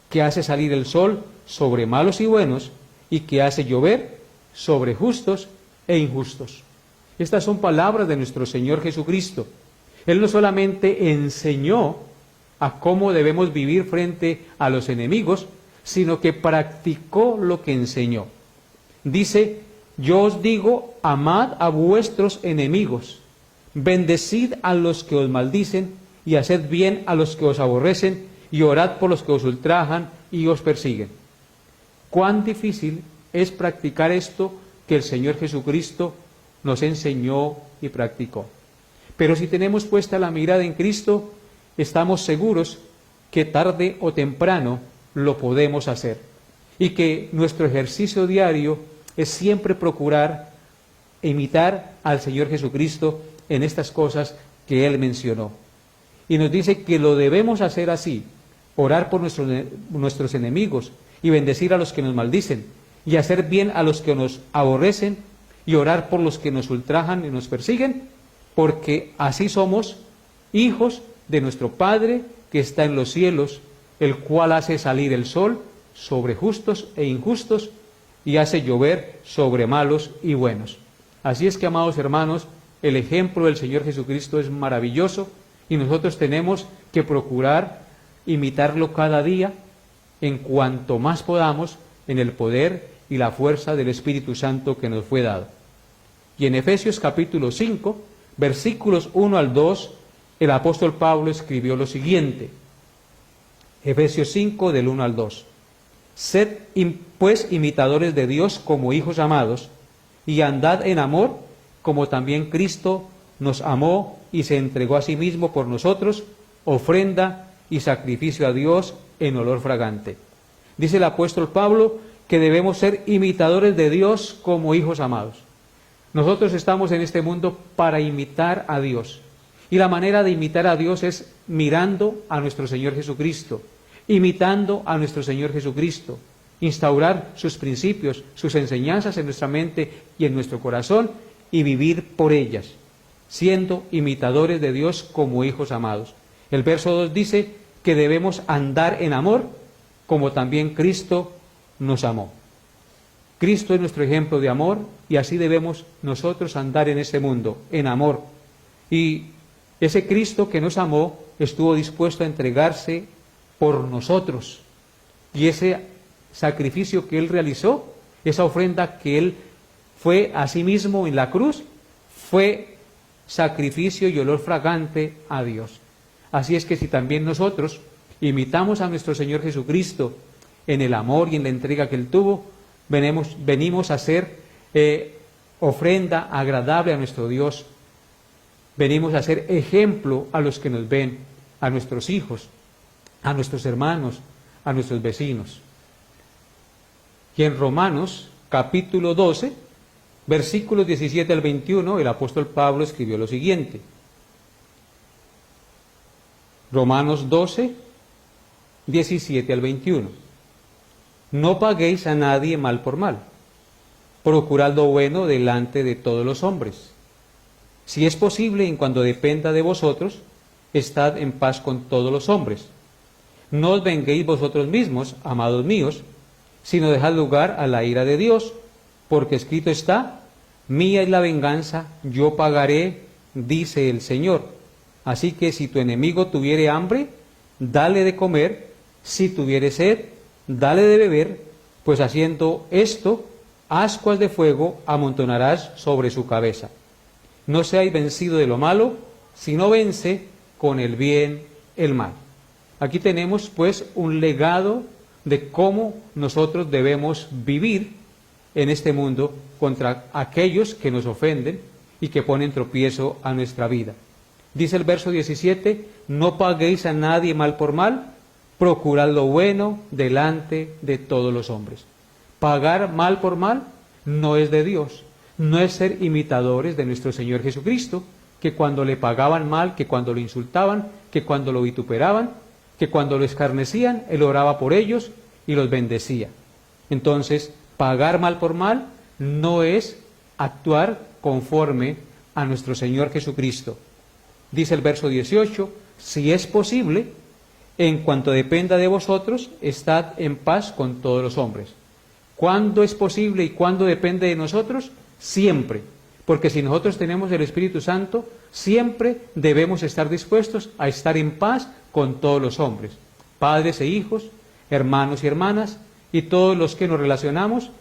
que hace salir el sol sobre malos y buenos, y que hace llover sobre justos e injustos. Estas son palabras de nuestro Señor Jesucristo. Él no solamente enseñó a cómo debemos vivir frente a los enemigos, sino que practicó lo que enseñó. Dice: yo os digo, amad a vuestros enemigos, bendecid a los que os maldicen, y haced bien a los que os aborrecen, y orad por los que os ultrajan y os persiguen. Cuán difícil es practicar esto que el Señor Jesucristo nos enseñó y practicó. Pero si tenemos puesta la mirada en Cristo, estamos seguros que tarde o temprano lo podemos hacer, y que nuestro ejercicio diario es siempre procurar imitar al Señor Jesucristo en estas cosas que Él mencionó. Y nos dice que lo debemos hacer así: orar por nuestros enemigos y bendecir a los que nos maldicen, y hacer bien a los que nos aborrecen, y orar por los que nos ultrajan y nos persiguen, porque así somos hijos de nuestro Padre que está en los cielos, el cual hace salir el sol sobre justos e injustos, y hace llover sobre malos y buenos. Así es que, amados hermanos, el ejemplo del Señor Jesucristo es maravilloso, y nosotros tenemos que procurar imitarlo cada día, en cuanto más podamos, en el poder y la fuerza del Espíritu Santo que nos fue dado. Y en Efesios capítulo 5, versículos 1 al 2, el apóstol Pablo escribió lo siguiente. Efesios 5, del 1 al 2. Sed pues imitadores de Dios como hijos amados, y andad en amor, como también Cristo nos amó y se entregó a sí mismo por nosotros, ofrenda y sacrificio a Dios en olor fragante. Dice el apóstol Pablo que debemos ser imitadores de Dios como hijos amados. Nosotros estamos en este mundo para imitar a Dios. Y la manera de imitar a Dios es mirando a nuestro Señor Jesucristo, imitando a nuestro Señor Jesucristo, instaurar sus principios, sus enseñanzas en nuestra mente y en nuestro corazón y vivir por ellas, siendo imitadores de Dios como hijos amados. El verso 2 dice que debemos andar en amor, como también Cristo nos amó. Cristo es nuestro ejemplo de amor y así debemos nosotros andar en este mundo, en amor. Y ese Cristo que nos amó estuvo dispuesto a entregarse por nosotros. Y ese sacrificio que Él realizó, esa ofrenda que Él fue a sí mismo en la cruz, fue sacrificio y olor fragante a Dios. Así es que si también nosotros imitamos a nuestro Señor Jesucristo en el amor y en la entrega que Él tuvo, venimos a hacer ofrenda agradable a nuestro Dios. Venimos a ser ejemplo a los que nos ven, a nuestros hijos, a nuestros hermanos, a nuestros vecinos. Y en Romanos capítulo 12, versículos 17 al 21, el apóstol Pablo escribió lo siguiente. Romanos 12, 17 al 21. No paguéis a nadie mal por mal. Procurad lo bueno delante de todos los hombres. Si es posible, en cuanto dependa de vosotros, estad en paz con todos los hombres. No os venguéis vosotros mismos, amados míos, sino dejad lugar a la ira de Dios, porque escrito está, mía es la venganza, yo pagaré, dice el Señor. Así que si tu enemigo tuviere hambre, dale de comer, si tuviere sed, dale de beber, pues haciendo esto, ascuas de fuego amontonarás sobre su cabeza. No seáis vencido de lo malo, sino vence con el bien el mal. Aquí tenemos pues un legado de cómo nosotros debemos vivir en este mundo contra aquellos que nos ofenden y que ponen tropiezo a nuestra vida. Dice el verso 17, no paguéis a nadie mal por mal, procurad lo bueno delante de todos los hombres. Pagar mal por mal no es de Dios, no es ser imitadores de nuestro Señor Jesucristo, que cuando le pagaban mal, que cuando lo insultaban, que cuando lo vituperaban, que cuando lo escarnecían, Él oraba por ellos y los bendecía. Entonces, pagar mal por mal no es actuar conforme a nuestro Señor Jesucristo. Dice el verso 18, si es posible, en cuanto dependa de vosotros, estad en paz con todos los hombres. ¿Cuándo es posible y cuándo depende de nosotros? Siempre. Porque si nosotros tenemos el Espíritu Santo, siempre debemos estar dispuestos a estar en paz con todos los hombres, padres e hijos, hermanos y hermanas, y todos los que nos relacionamos,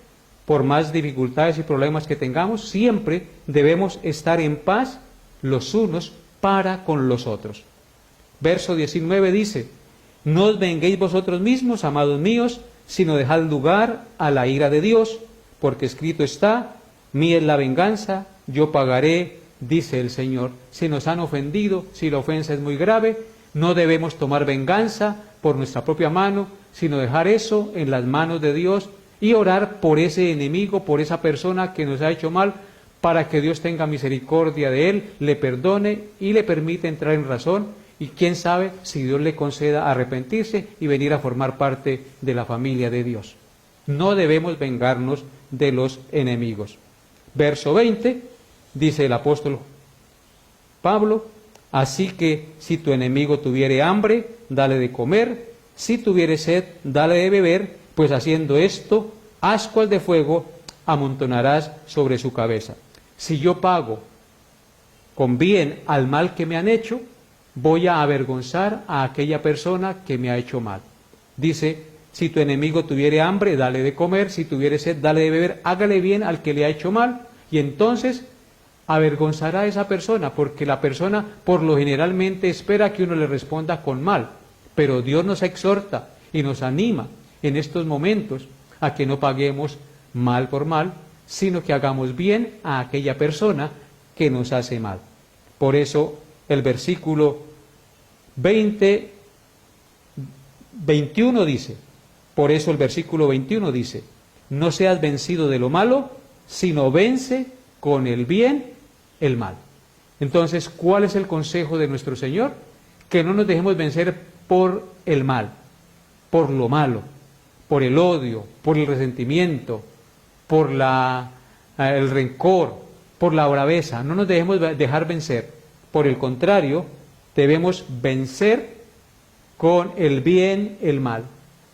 por más dificultades y problemas que tengamos, siempre debemos estar en paz los unos para con los otros. Verso 19 dice, no os venguéis vosotros mismos, amados míos, sino dejad lugar a la ira de Dios, porque escrito está, mía es la venganza, yo pagaré, dice el Señor. Si nos han ofendido, si la ofensa es muy grave, no debemos tomar venganza por nuestra propia mano, sino dejar eso en las manos de Dios y orar por ese enemigo, por esa persona que nos ha hecho mal, para que Dios tenga misericordia de él, le perdone y le permita entrar en razón, y quién sabe si Dios le conceda arrepentirse y venir a formar parte de la familia de Dios. No debemos vengarnos de los enemigos. Verso 20, dice el apóstol Pablo, así que si tu enemigo tuviere hambre, dale de comer, si tuviere sed, dale de beber, pues haciendo esto, ascuas de fuego amontonarás sobre su cabeza. Si yo pago con bien al mal que me han hecho, voy a avergonzar a aquella persona que me ha hecho mal. Dice Si tu enemigo tuviere hambre, dale de comer, si tuviere sed, dale de beber, hágale bien al que le ha hecho mal, y entonces avergonzará a esa persona, porque la persona por lo generalmente espera que uno le responda con mal, pero Dios nos exhorta y nos anima en estos momentos a que no paguemos mal por mal, sino que hagamos bien a aquella persona que nos hace mal. Por eso el versículo 21 dice, por eso el versículo 21 dice, no seas vencido de lo malo, sino vence con el bien el mal. Entonces, ¿cuál es el consejo de nuestro Señor? Que no nos dejemos vencer por el mal, por lo malo, por el odio, por el resentimiento, por el rencor, por la braveza. No nos dejemos dejar vencer. Por el contrario, debemos vencer con el bien el mal.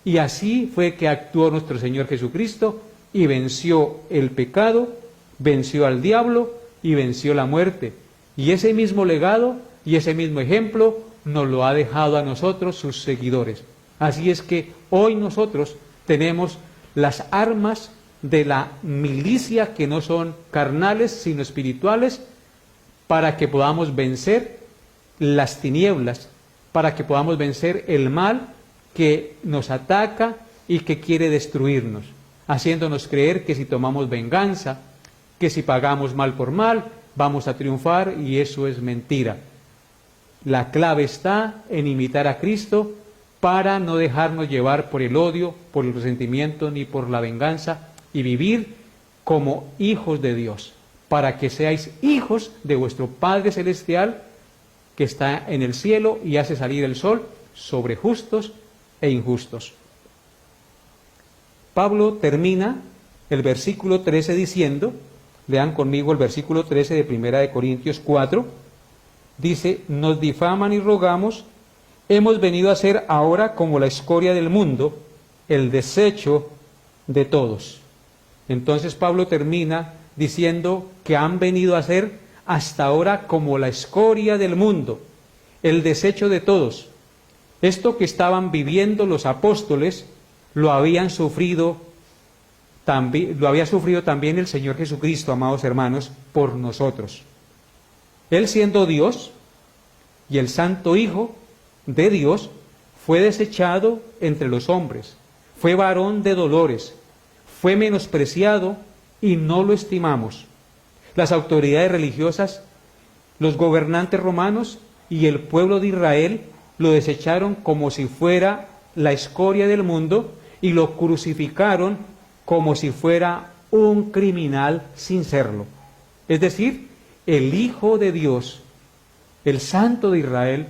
Y así fue que actuó nuestro Señor Jesucristo y venció el pecado, venció al diablo y venció la muerte. Y ese mismo legado y ese mismo ejemplo nos lo ha dejado a nosotros, sus seguidores. Así es que hoy nosotros tenemos las armas de la milicia que no son carnales sino espirituales, para que podamos vencer las tinieblas, para que podamos vencer el mal que nos ataca y que quiere destruirnos, haciéndonos creer que si tomamos venganza, que si pagamos mal por mal, vamos a triunfar, y eso es mentira. La clave está en imitar a Cristo para no dejarnos llevar por el odio, por el resentimiento ni por la venganza, y vivir como hijos de Dios, para que seáis hijos de vuestro Padre Celestial que está en el cielo y hace salir el sol sobre justos e injustos. Pablo termina el versículo 13 diciendo, lean conmigo el versículo 13 de 1 Corintios 4, dice, nos difaman y rogamos, hemos venido a ser ahora como la escoria del mundo, el desecho de todos. Entonces Pablo termina diciendo que han venido a ser hasta ahora como la escoria del mundo, el desecho de todos. Esto que estaban viviendo los apóstoles lo había sufrido también el Señor Jesucristo, amados hermanos, por nosotros. Él, siendo Dios y el Santo Hijo de Dios, fue desechado entre los hombres, fue varón de dolores, fue menospreciado y no lo estimamos. Las autoridades religiosas, los gobernantes romanos y el pueblo de Israel lo desecharon como si fuera la escoria del mundo y lo crucificaron como si fuera un criminal sin serlo. Es decir, el Hijo de Dios, el Santo de Israel,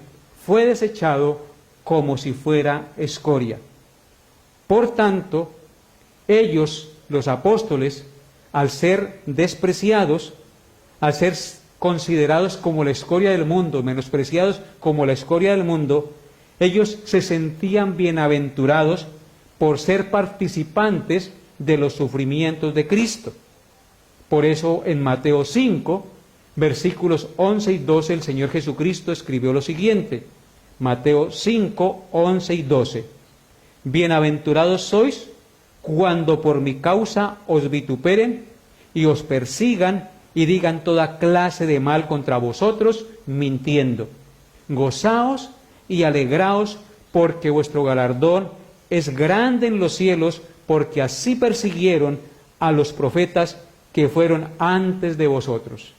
fue desechado como si fuera escoria. Por tanto, ellos, los apóstoles, al ser despreciados, al ser considerados como la escoria del mundo, menospreciados como la escoria del mundo, ellos se sentían bienaventurados por ser participantes de los sufrimientos de Cristo. Por eso en Mateo 5, versículos 11 y 12, el Señor Jesucristo escribió lo siguiente. Mateo 5, 11 y 12. Bienaventurados sois cuando por mi causa os vituperen y os persigan y digan toda clase de mal contra vosotros, mintiendo. Gozaos y alegraos, porque vuestro galardón es grande en los cielos, porque así persiguieron a los profetas que fueron antes de vosotros.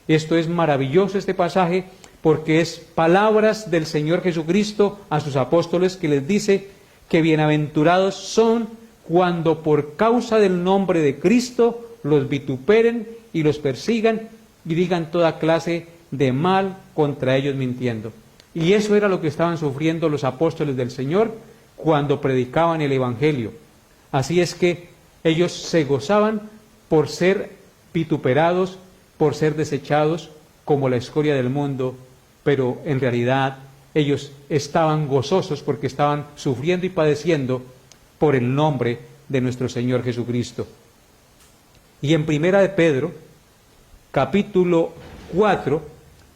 Esto es maravilloso, este pasaje, porque es palabras del Señor Jesucristo a sus apóstoles, que les dice que bienaventurados son cuando por causa del nombre de Cristo los vituperen y los persigan y digan toda clase de mal contra ellos mintiendo. Y eso era lo que estaban sufriendo los apóstoles del Señor cuando predicaban el Evangelio. Así es que ellos se gozaban por ser vituperados, por ser desechados como la escoria del mundo, pero en realidad ellos estaban gozosos porque estaban sufriendo y padeciendo por el nombre de nuestro Señor Jesucristo. Y en 1 Pedro, capítulo 4,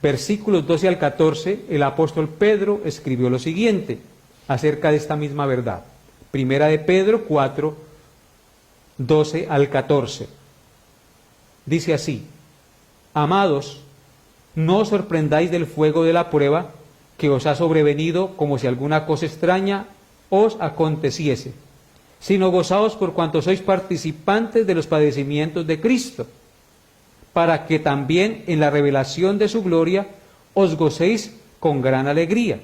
versículos 12 al 14, el apóstol Pedro escribió lo siguiente acerca de esta misma verdad. Primera de Pedro 4, 12 al 14. Dice así: Amados, no os sorprendáis del fuego de la prueba que os ha sobrevenido como si alguna cosa extraña os aconteciese, sino gozaos por cuanto sois participantes de los padecimientos de Cristo, para que también en la revelación de su gloria os gocéis con gran alegría.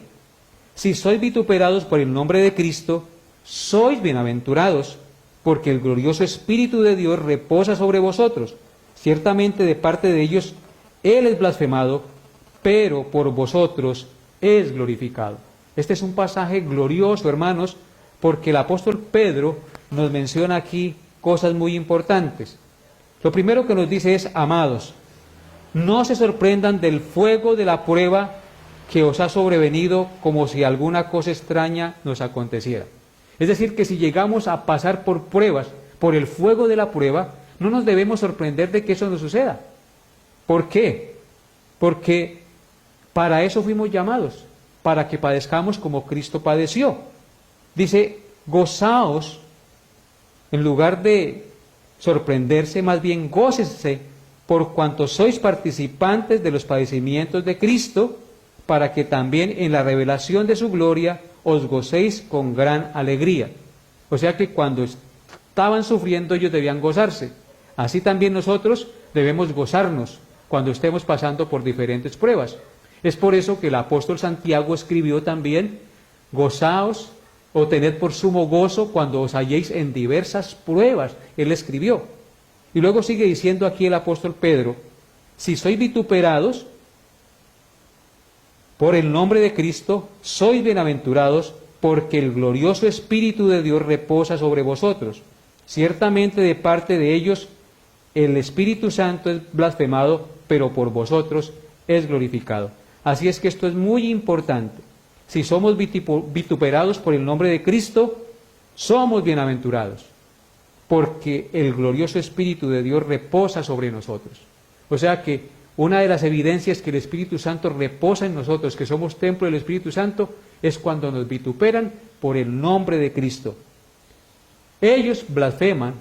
Si sois vituperados por el nombre de Cristo, sois bienaventurados, porque el glorioso Espíritu de Dios reposa sobre vosotros. Ciertamente de parte de ellos Él es blasfemado, pero por vosotros es glorificado. Este es un pasaje glorioso, hermanos, porque el apóstol Pedro nos menciona aquí cosas muy importantes. Lo primero que nos dice es: amados, no se sorprendan del fuego de la prueba que os ha sobrevenido como si alguna cosa extraña nos aconteciera. Es decir, que si llegamos a pasar por pruebas, por el fuego de la prueba, no nos debemos sorprender de que eso nos suceda. ¿Por qué? Porque para eso fuimos llamados, para que padezcamos como Cristo padeció. Dice: gozaos, en lugar de sorprenderse, más bien gócense por cuanto sois participantes de los padecimientos de Cristo, para que también en la revelación de su gloria os gocéis con gran alegría. O sea que cuando estaban sufriendo ellos debían gozarse. Así también nosotros debemos gozarnos cuando estemos pasando por diferentes pruebas. Es por eso que el apóstol Santiago escribió también: gozaos o tened por sumo gozo cuando os halléis en diversas pruebas. Él escribió. Y luego sigue diciendo aquí el apóstol Pedro: si sois vituperados por el nombre de Cristo, sois bienaventurados, porque el glorioso Espíritu de Dios reposa sobre vosotros. Ciertamente de parte de ellos el Espíritu Santo es blasfemado, pero por vosotros es glorificado. Así es que esto es muy importante. Si somos vituperados por el nombre de Cristo, somos bienaventurados, porque el glorioso Espíritu de Dios reposa sobre nosotros. O sea que una de las evidencias que el Espíritu Santo reposa en nosotros, que somos templo del Espíritu Santo, es cuando nos vituperan por el nombre de Cristo. Ellos blasfeman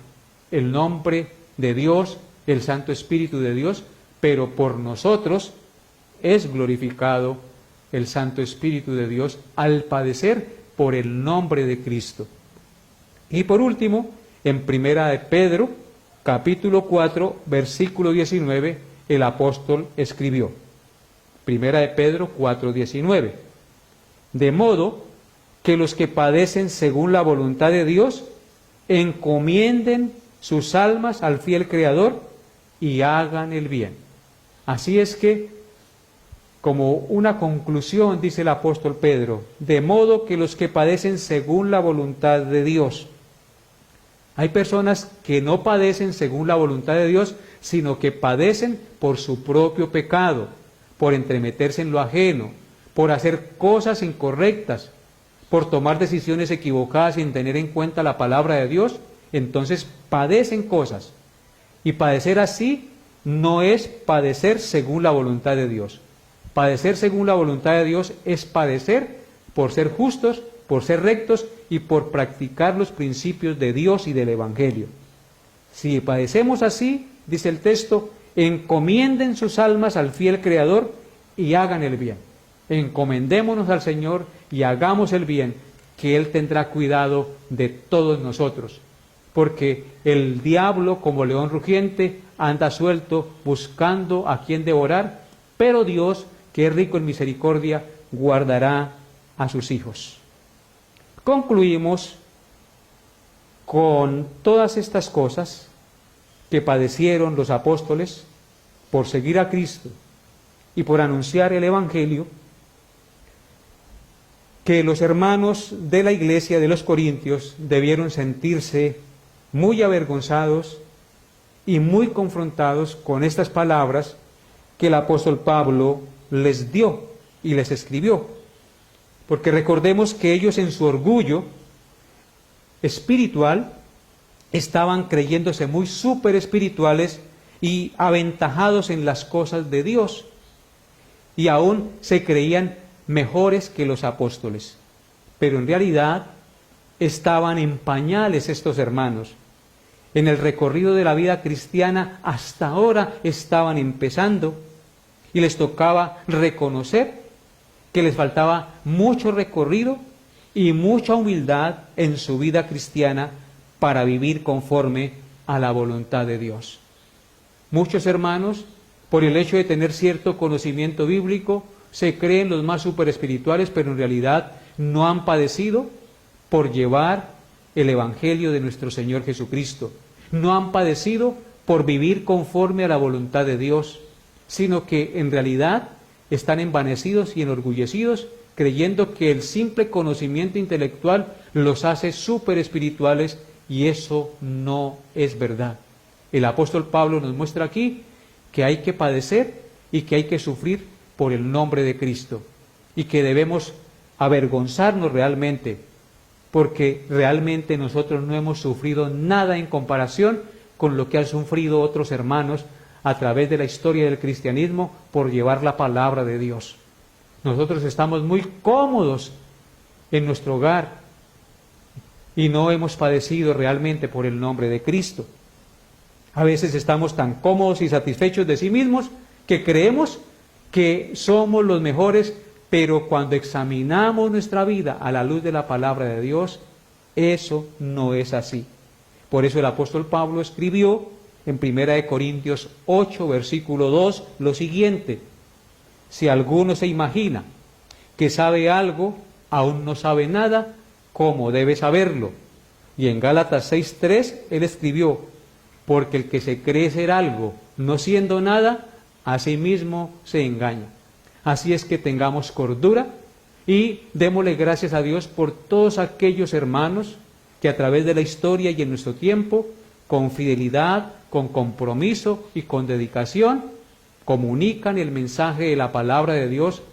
el nombre de Dios, el Santo Espíritu de Dios, pero por nosotros es glorificado el Santo Espíritu de Dios al padecer por el nombre de Cristo. Y por último, en Primera de Pedro, capítulo 4, versículo 19, el apóstol escribió. Primera de Pedro 4, 19. De modo que los que padecen según la voluntad de Dios, encomienden sus almas al fiel Creador y hagan el bien. Así es que, como una conclusión, dice el apóstol Pedro, de modo que los que padecen según la voluntad de Dios. Hay personas que no padecen según la voluntad de Dios, sino que padecen por su propio pecado, por entremeterse en lo ajeno, por hacer cosas incorrectas, por tomar decisiones equivocadas sin tener en cuenta la palabra de Dios. Entonces padecen cosas. Y padecer así no es padecer según la voluntad de Dios. Padecer según la voluntad de Dios es padecer por ser justos, por ser rectos y por practicar los principios de Dios y del Evangelio. Si padecemos así, dice el texto, encomienden sus almas al fiel Creador y hagan el bien. Encomendémonos al Señor y hagamos el bien, que Él tendrá cuidado de todos nosotros. Porque el diablo, como león rugiente, anda suelto buscando a quien devorar, pero Dios, que es rico en misericordia, guardará a sus hijos. Concluimos con todas estas cosas que padecieron los apóstoles por seguir a Cristo y por anunciar el Evangelio, que los hermanos de la iglesia de los Corintios debieron sentirse muy avergonzados y muy confrontados con estas palabras que el apóstol Pablo les dio y les escribió. Porque recordemos que ellos en su orgullo espiritual estaban creyéndose muy súper espirituales y aventajados en las cosas de Dios, y aún se creían mejores que los apóstoles. Pero en realidad estaban en pañales estos hermanos. En el recorrido de la vida cristiana hasta ahora estaban empezando y les tocaba reconocer que les faltaba mucho recorrido y mucha humildad en su vida cristiana para vivir conforme a la voluntad de Dios. Muchos hermanos, por el hecho de tener cierto conocimiento bíblico, se creen los más superespirituales, pero en realidad no han padecido por llevar el Evangelio de nuestro Señor Jesucristo. No han padecido por vivir conforme a la voluntad de Dios, sino que en realidad están envanecidos y enorgullecidos, creyendo que el simple conocimiento intelectual los hace superespirituales, y eso no es verdad. El apóstol Pablo nos muestra aquí que hay que padecer y que hay que sufrir por el nombre de Cristo, y que debemos avergonzarnos realmente, porque realmente nosotros no hemos sufrido nada en comparación con lo que han sufrido otros hermanos a través de la historia del cristianismo por llevar la palabra de Dios. Nosotros estamos muy cómodos en nuestro hogar y no hemos padecido realmente por el nombre de Cristo. A veces estamos tan cómodos y satisfechos de sí mismos que creemos que somos los mejores, pero cuando examinamos nuestra vida a la luz de la palabra de Dios, eso no es así. Por eso el apóstol Pablo escribió en 1 Corintios 8, versículo 2, lo siguiente: si alguno se imagina que sabe algo, aún no sabe nada, ¿cómo debe saberlo? Y en Gálatas 6:3 él escribió: porque el que se cree ser algo, no siendo nada, a sí mismo se engaña. Así es que tengamos cordura y démosle gracias a Dios por todos aquellos hermanos que a través de la historia y en nuestro tiempo, con fidelidad, con compromiso y con dedicación, comunican el mensaje de la palabra de Dios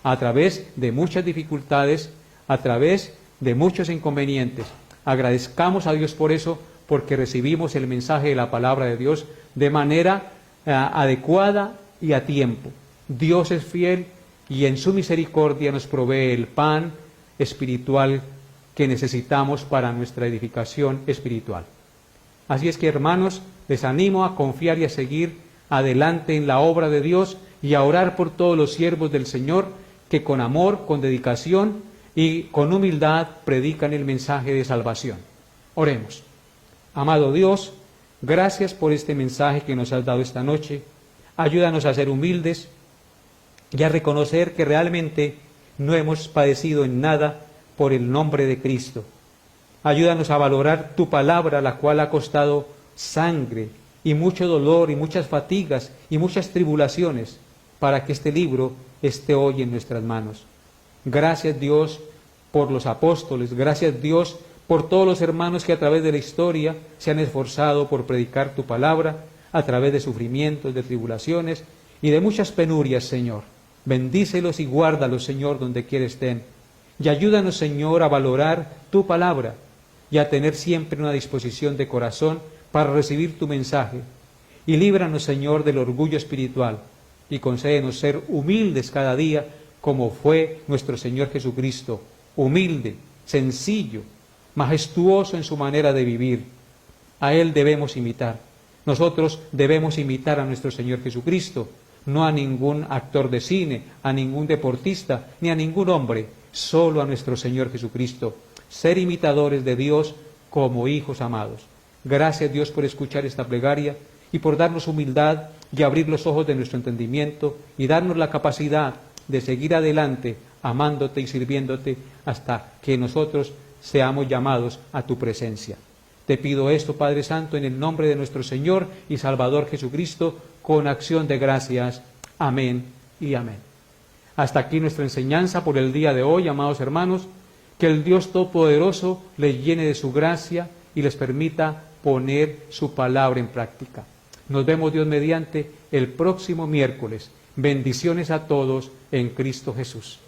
a través de muchas dificultades, a través de muchos inconvenientes. Agradezcamos a Dios por eso, porque recibimos el mensaje de la palabra de Dios de manera adecuada y a tiempo. Dios es fiel y en su misericordia nos provee el pan espiritual que necesitamos para nuestra edificación espiritual. Así es que, hermanos, les animo a confiar y a seguir adelante en la obra de Dios y a orar por todos los siervos del Señor que con amor, con dedicación y con humildad predican el mensaje de salvación. Oremos. Amado Dios, gracias por este mensaje que nos has dado esta noche. Ayúdanos a ser humildes y a reconocer que realmente no hemos padecido en nada por el nombre de Cristo. Ayúdanos a valorar tu palabra, la cual ha costado sangre y mucho dolor y muchas fatigas y muchas tribulaciones para que este libro esté hoy en nuestras manos. Gracias, Dios, por los apóstoles. Gracias, Dios, por todos los hermanos que a través de la historia se han esforzado por predicar tu palabra, a través de sufrimientos, de tribulaciones y de muchas penurias, Señor. Bendícelos y guárdalos, Señor, donde quiera estén. Y ayúdanos, Señor, a valorar tu palabra y a tener siempre una disposición de corazón para recibir tu mensaje. Y líbranos, Señor, del orgullo espiritual y concédenos ser humildes cada día, como fue nuestro Señor Jesucristo, humilde, sencillo, majestuoso en su manera de vivir. A Él debemos imitar. Nosotros debemos imitar a nuestro Señor Jesucristo, no a ningún actor de cine, a ningún deportista, ni a ningún hombre, solo a nuestro Señor Jesucristo. Ser imitadores de Dios como hijos amados. Gracias, Dios, por escuchar esta plegaria y por darnos humildad y abrir los ojos de nuestro entendimiento y darnos la capacidad de seguir adelante amándote y sirviéndote hasta que nosotros seamos llamados a tu presencia. Te pido esto, Padre Santo, en el nombre de nuestro Señor y Salvador Jesucristo, con acción de gracias. Amén y amén. Hasta aquí nuestra enseñanza por el día de hoy, amados hermanos. Que el Dios Todopoderoso les llene de su gracia y les permita poner su palabra en práctica. Nos vemos, Dios mediante, el próximo miércoles. Bendiciones a todos en Cristo Jesús.